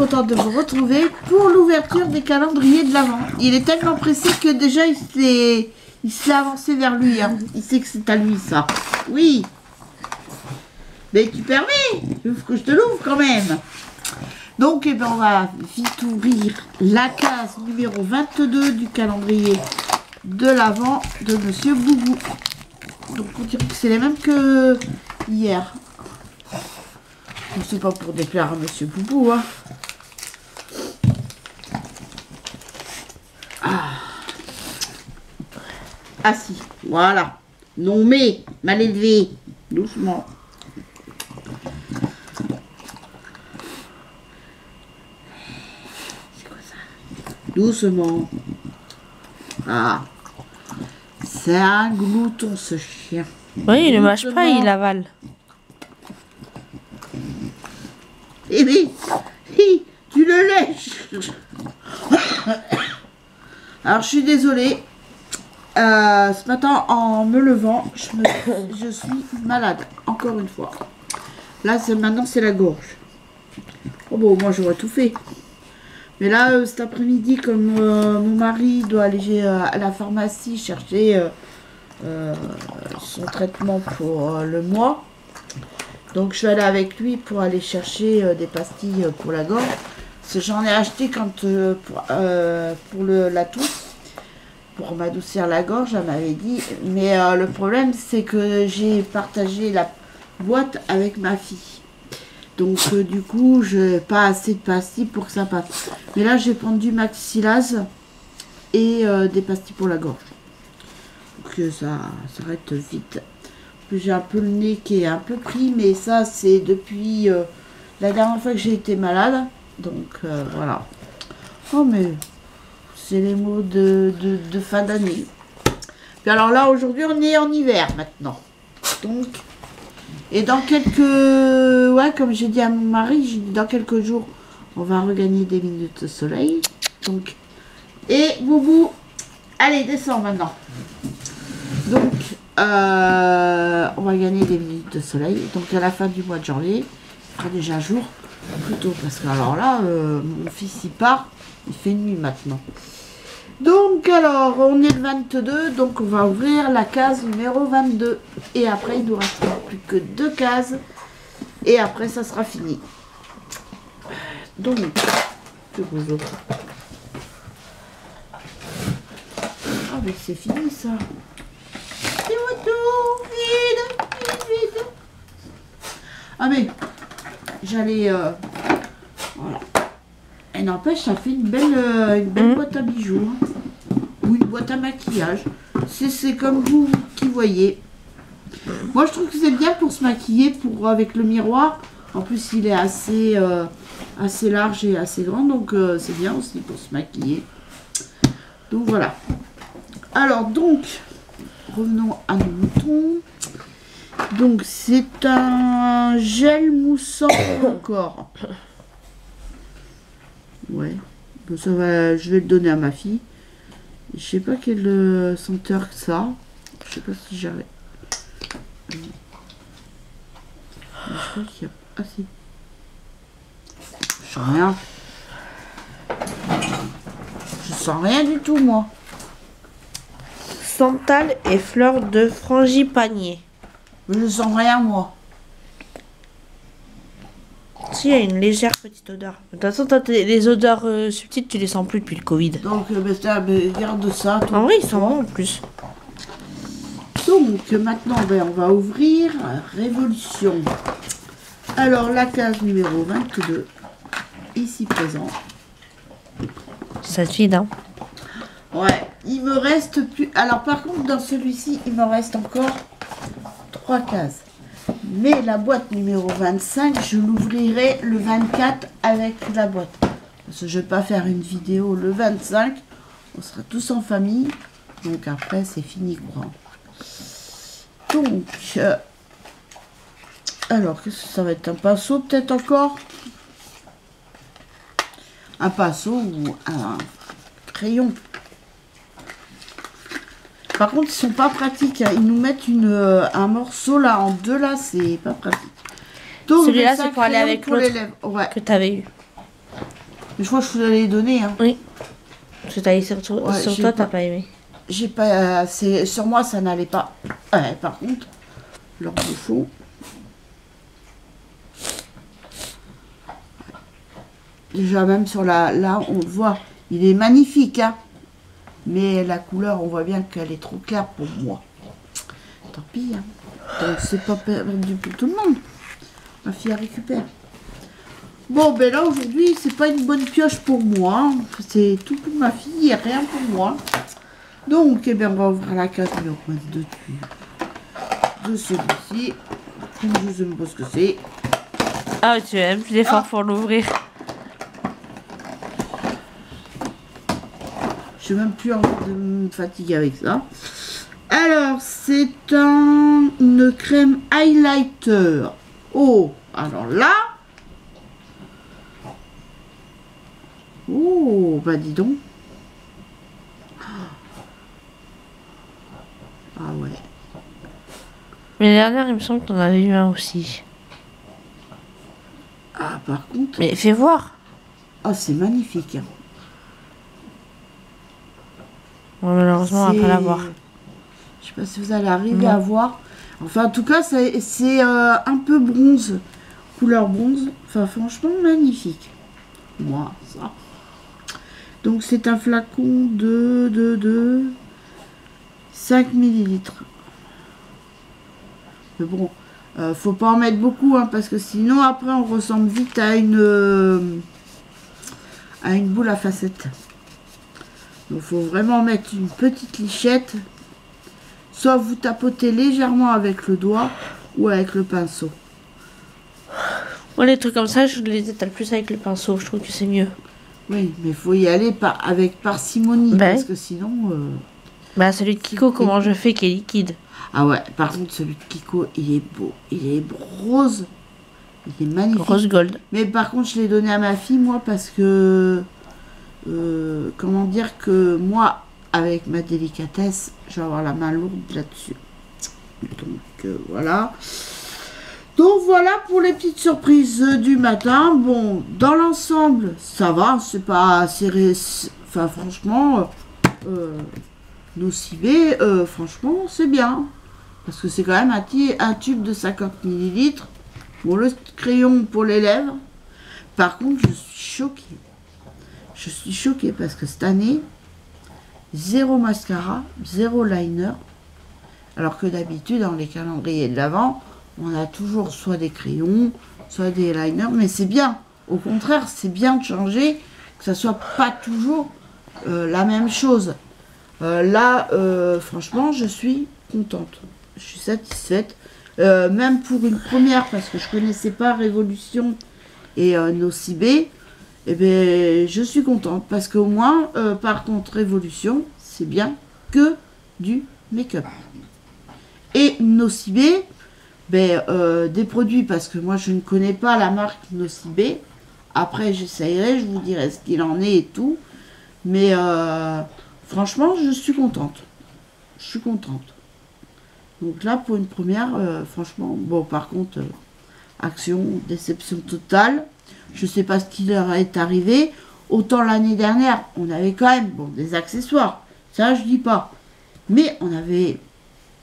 contente de vous retrouver pour l'ouverture des calendriers de l'Avent. Il est tellement pressé que déjà il s'est avancé vers lui. Hein. Il sait que c'est à lui ça. Oui. Mais tu permets que je te l'ouvre quand même. Donc eh ben, on va vite ouvrir la case numéro 22 du calendrier de l'Avent de Monsieur Boubou. Donc on dirait que c'est les mêmes que hier. C'est pas pour déplaire à Monsieur Boubou, hein. Ah si, voilà. Non mais, mal élevé. Doucement. C'est quoi ça? Doucement. Ah. C'est un glouton ce chien. Oui, il ne mâche pas, il avale. Eh oui, tu le lèches. Alors je suis désolée. Ce matin en me levant, je suis malade. Encore une fois. Là maintenant c'est la gorge. Oh bon, moi j'aurais tout fait. Mais là cet après-midi, comme mon mari doit aller à la pharmacie chercher son traitement pour le mois. Donc je vais aller avec lui pour aller chercher des pastilles pour la gorge. J'en ai acheté quand pour la toux, pour m'adoucir la gorge, elle m'avait dit. Mais le problème c'est que j'ai partagé la boîte avec ma fille. Donc du coup je n'ai pas assez de pastilles pour que ça passe. Mais là j'ai prendre du maxilase et des pastilles pour la gorge. Donc ça s'arrête vite. J'ai un peu le nez qui est un peu pris, mais ça c'est depuis la dernière fois que j'ai été malade. Donc voilà. Oh mais c'est les mots de fin d'année. Puis alors là aujourd'hui on est en hiver maintenant. Donc et dans quelques... Ouais, comme j'ai dit à mon mari, j'ai dit dans quelques jours on va regagner des minutes de soleil. Donc et Boubou, allez descends maintenant. Donc on va gagner des minutes de soleil. Donc à la fin du mois de janvier, il fera déjà jour plutôt parce que alors là, mon fils il part, il fait nuit maintenant. Donc alors on est le 22, donc on va ouvrir la case numéro 22 et après il nous restera plus que 2 cases et après ça sera fini. Donc que vous autres. Ah mais c'est fini ça. Vide. Ah mais j'allais voilà. Et n'empêche ça fait une belle boîte à bijoux hein. Ou une boîte à maquillage. C'est comme vous qui voyez. Moi je trouve que c'est bien pour se maquiller avec le miroir. En plus il est assez large et assez grand, donc c'est bien aussi pour se maquiller. Donc voilà. Alors donc revenons à nos moutons. Donc c'est un gel moussant encore. Ouais. Bon, ça va, je vais le donner à ma fille. Je sais pas quelle senteur que ça. Je sais pas si j'arrive. Je crois qu'il y a. Ah si. Je sens rien. Je sens rien du tout moi. Santal et fleurs de frangipanier. Je sens rien moi. Si, il y a une légère petite odeur. De toute façon, les odeurs subtiles, tu les sens plus depuis le Covid. Donc, garde ça. En vrai, ils sont bons en plus. Donc, maintenant, on va ouvrir Révolution. Alors, la case numéro 22, ici présent. Ça te vide, hein? Ouais, il me reste plus... Alors, par contre, dans celui-ci, il me reste encore 3 cases. Mais la boîte numéro 25, je l'ouvrirai le 24 avec la boîte. Parce que je ne vais pas faire une vidéo le 25. On sera tous en famille. Donc après, c'est fini quoi. Donc, alors, qu'est-ce que ça va être? Un pinceau peut-être encore? Un pinceau ou un crayon? Par contre, ils sont pas pratiques. Ils nous mettent un morceau là en deux là, c'est pas pratique. Celui-là, c'est pour aller avec l'autre ouais. que tu avais eu. Mais je crois que je vous l'ai donné. Hein. Oui. Parce que t'as dit sur Ouais, j'ai toi, pas- t'as pas aimé. J'ai pas. Sur moi, ça n'allait pas. Ouais, par contre, leur bouchon. Déjà, même sur là, on le voit. Il est magnifique, hein. Mais la couleur, on voit bien qu'elle est trop claire pour moi. Tant pis, hein. Donc, c'est pas perdu pour tout le monde. Ma fille, elle récupère. Bon, ben là, aujourd'hui, c'est pas une bonne pioche pour moi. Hein. C'est tout pour ma fille et rien pour moi. Donc, eh bien, on va ouvrir la carte numéro 22 de celui-ci. Je ne sais même pas ce que c'est. Ah, tu aimes, tu es fort pour l'ouvrir. Je suis même plus envie de me fatiguer avec ça. Alors, c'est une crème highlighter. Oh, alors là. Oh, bah dis donc. Ah ouais. Mais la dernière, il me semble que t'en avais eu un aussi. Ah, par contre. Mais fais voir. Oh, c'est magnifique. Hein. Bon, malheureusement, on va pas la voir. Je sais pas si vous allez arriver à voir. Enfin, en tout cas, c'est un peu bronze. Couleur bronze. Enfin, franchement, magnifique. Moi, ça. Donc, c'est un flacon de 5 millilitres. Mais bon, faut pas en mettre beaucoup, hein, parce que sinon, après, on ressemble vite à une boule à facettes. Donc, faut vraiment mettre une petite lichette. Soit vous tapotez légèrement avec le doigt ou avec le pinceau. Moi, les trucs comme ça, je les étale plus avec le pinceau. Je trouve que c'est mieux. Oui, mais il faut y aller avec parcimonie, Ben. parce que sinon... Bah, celui de Kiko, comment je fais, qui est liquide. Ah ouais, par contre, celui de Kiko, il est beau. Il est rose. Il est magnifique. Rose gold. Mais par contre, je l'ai donné à ma fille, moi, parce que... comment dire que moi, avec ma délicatesse, je vais avoir la main lourde là-dessus. Donc, voilà. Donc, voilà pour les petites surprises du matin. Bon, dans l'ensemble, ça va. C'est pas assez... Enfin, franchement... Nocibé, franchement, c'est bien. Parce que c'est quand même un tube de 50 millilitres. Bon, le crayon pour les lèvres. Par contre, je suis choquée. Je suis choquée parce que cette année, zéro mascara, zéro liner. Alors que d'habitude, dans les calendriers de l'Avent, on a toujours soit des crayons, soit des liners. Mais c'est bien. Au contraire, c'est bien de changer, que ça soit pas toujours la même chose. Là, franchement, je suis contente. Je suis satisfaite. Même pour une première, parce que je connaissais pas Révolution et Nocibé, eh bien, je suis contente. Parce qu'au moins, par contre, Révolution, c'est bien que du make-up. Et Nocibé, ben, des produits, parce que moi, je ne connais pas la marque Nocibé. Après, j'essayerai, je vous dirai ce qu'il en est et tout. Mais... franchement, je suis contente. Je suis contente. Donc là, pour une première, franchement, bon, par contre, Action, déception totale. Je sais pas ce qui leur est arrivé. Autant l'année dernière, on avait quand même, bon, des accessoires. Ça, je dis pas. Mais on n'avait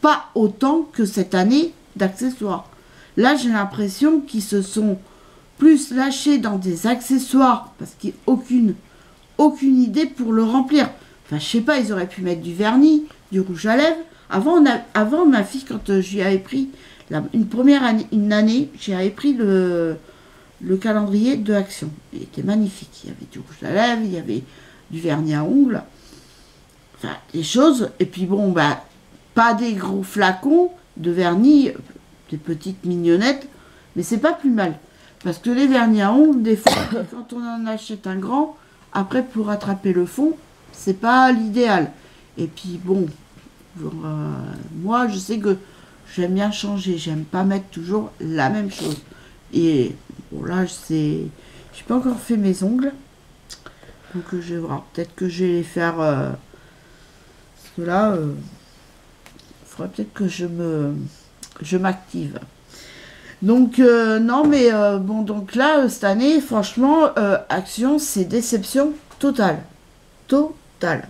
pas autant que cette année d'accessoires. Là, j'ai l'impression qu'ils se sont plus lâchés dans des accessoires parce qu'il n'y a aucune idée pour le remplir. Enfin, je sais pas, ils auraient pu mettre du vernis, du rouge à lèvres. Avant ma fille, quand j'y avais pris une année, j'y avais pris le calendrier de Action. Il était magnifique. Il y avait du rouge à lèvres, il y avait du vernis à ongles. Enfin, des choses. Et puis bon, bah, pas des gros flacons de vernis, des petites mignonnettes, mais c'est pas plus mal. Parce que les vernis à ongles, des fois, quand on en achète un grand, après, pour rattraper le fond, c'est pas l'idéal. Et puis bon, moi je sais que j'aime bien changer, j'aime pas mettre toujours la même chose. Et bon là j'ai pas encore fait mes ongles, donc je vais voir, peut-être que je vais les faire, parce que là, il faudrait peut-être que je m'active. Donc, non, mais bon, donc là, cette année, franchement, Action, c'est déception totale. Totale.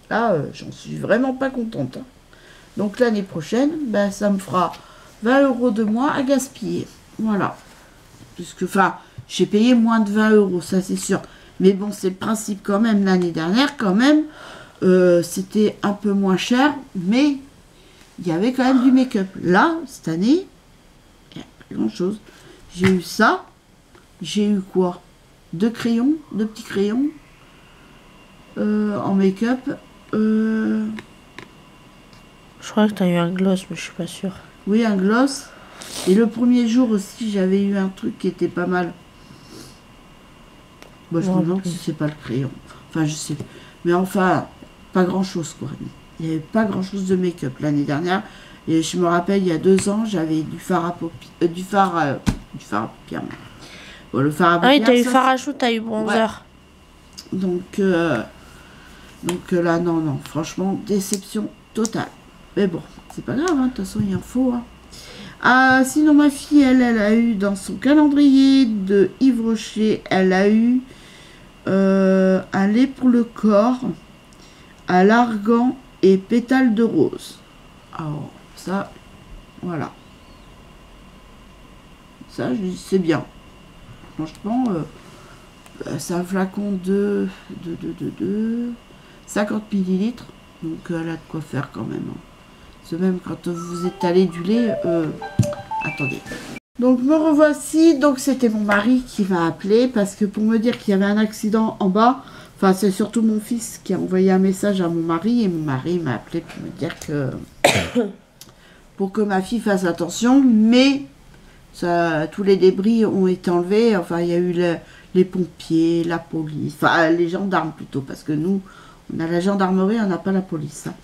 Là, j'en suis vraiment pas contente. Hein. Donc, l'année prochaine, ben, ça me fera 20 € de moins à gaspiller. Voilà. Puisque, enfin, j'ai payé moins de 20 €, ça c'est sûr. Mais bon, c'est le principe quand même. L'année dernière, quand même, c'était un peu moins cher, mais il y avait quand même du make-up. Là, cette année, il n'y a pas grand-chose. J'ai eu ça. J'ai eu quoi? 2 crayons, 2 petits crayons en make-up. Je crois que tu as eu un gloss, mais je suis pas sûre. Oui, un gloss. Et le premier jour aussi, j'avais eu un truc qui était pas mal. Bon, je me demande si c'est pas le crayon. Enfin, je sais. Mais enfin, pas grand-chose, quoi. Il n'y avait pas grand-chose de make-up l'année dernière. Et je me rappelle, il y a 2 ans, j'avais du fard à paupières. Du fard à paupières. Bon, le fard à paupières. Ah oui, t'as eu fard à chou, t'as eu bronzer. Ouais. Donc là, non. Franchement, déception totale. Mais bon, c'est pas grave, hein. De toute façon, il en faut. Hein. Ah, sinon, ma fille, elle a eu dans son calendrier de Yves Rocher, elle a eu un lait pour le corps à l'argan et pétales de rose. Alors, ça, voilà. Ça, je dis, c'est bien. Franchement, c'est un flacon de 50 ml. Donc, elle a de quoi faire quand même. Hein. C'est même quand vous étalez du lait. Attendez. Donc, me revoici. Donc, c'était mon mari qui m'a appelé parce que pour me dire qu'il y avait un accident en bas. Enfin, c'est surtout mon fils qui a envoyé un message à mon mari. Et mon mari m'a appelé pour me dire que... pour que ma fille fasse attention. Mais ça, tous les débris ont été enlevés. Enfin, il y a eu les pompiers, la police. Enfin, les gendarmes plutôt. Parce que nous, on a la gendarmerie, on n'a pas la police. Hein.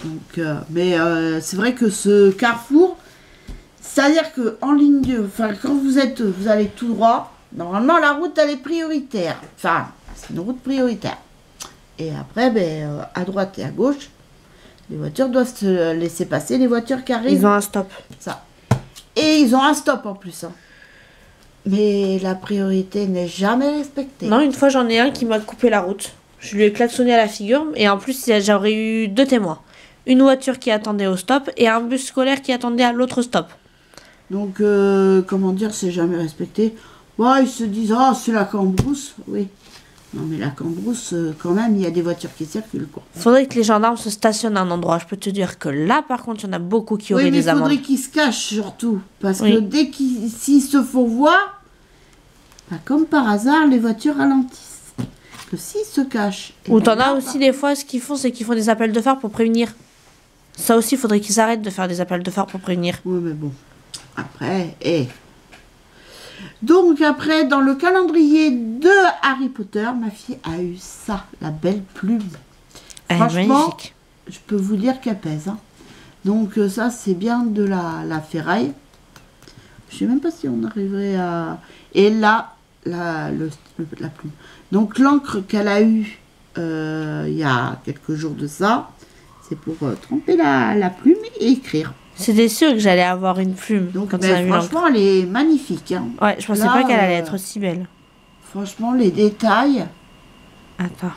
Donc, mais c'est vrai que ce carrefour, c'est-à-dire que en ligne de, enfin quand vous allez tout droit, normalement la route elle est prioritaire. Enfin, c'est une route prioritaire. Et après, ben, à droite et à gauche, les voitures doivent se laisser passer, les voitures qui arrivent. Ils ont un stop. Ça. Et ils ont un stop en plus. Hein. Mais la priorité n'est jamais respectée. Non, une fois j'en ai un qui m'a coupé la route. Je lui ai klaxonné à la figure et en plus j'aurais eu 2 témoins. Une voiture qui attendait au stop et un bus scolaire qui attendait à l'autre stop. Donc, comment dire, c'est jamais respecté. Ouais, ils se disent, ah, c'est la Cambrousse. Oui. Non, mais la Cambrousse, quand même, il y a des voitures qui circulent, quoi. Faudrait que les gendarmes se stationnent à un endroit. Je peux te dire que là, par contre, il y en a beaucoup qui auraient des amendes. Oui, mais il faudrait qu'ils se cachent, surtout. Parce que dès s'ils se font voir, bah, comme par hasard, les voitures ralentissent. Que s'ils se cachent... Ou t'en as aussi des fois, ce qu'ils font, c'est qu'ils font des appels de phare pour prévenir. Ça aussi, il faudrait qu'ils arrêtent de faire des appels de phare pour prévenir. Oui, mais bon. Après, Donc, après, dans le calendrier de Harry Potter, ma fille a eu ça, la belle plume. Franchement, magnifique. Je peux vous dire qu'elle pèse. Hein. Donc, ça, c'est bien de la ferraille. Je sais même pas si on arriverait à... Et là, la plume. Donc, l'encre qu'elle a eue il y a quelques jours de ça, c'est pour tremper la plume et écrire. C'était sûr que j'allais avoir une plume. Donc, franchement, elle est magnifique. Hein. Ouais, je pensais pas qu'elle allait être aussi belle. Franchement, les détails. Attends.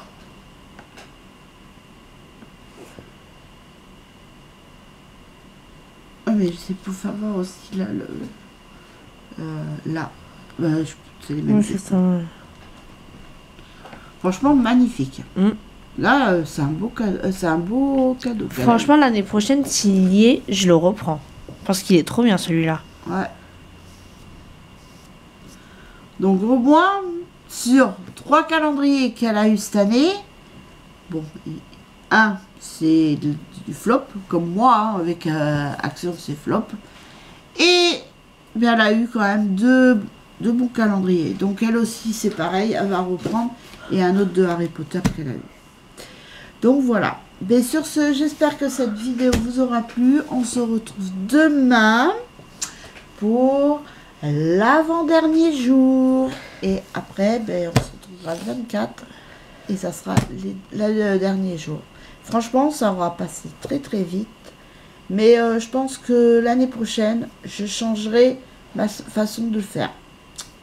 Ah, mais c'est pour savoir aussi là. Là. C'est les mêmes. Ouais, c'est ça. Ouais. Franchement, magnifique. Là, c'est un beau cadeau. Franchement, l'année prochaine, s'il y est, je le reprends. Parce qu'il est trop bien, celui-là. Ouais. Donc, au moins, sur 3 calendriers qu'elle a eu cette année, bon, un, c'est du flop, comme moi, hein, avec Action, c'est flop. Et bien, elle a eu quand même deux bons calendriers. Donc, elle aussi, c'est pareil, elle va reprendre. Et un autre de Harry Potter qu'elle a eu. Donc voilà. Mais sur ce, j'espère que cette vidéo vous aura plu. On se retrouve demain pour l'avant-dernier jour. Et après, ben, on se retrouvera le 24. Et ça sera le dernier jour. Franchement, ça aura passé très très vite. Mais je pense que l'année prochaine, je changerai ma façon de le faire.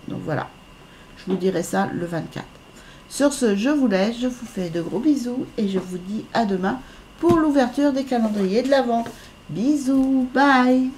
Donc voilà, je vous dirai ça le 24. Sur ce, je vous laisse, je vous fais de gros bisous et je vous dis à demain pour l'ouverture des calendriers de l'Avent. Bisous, bye.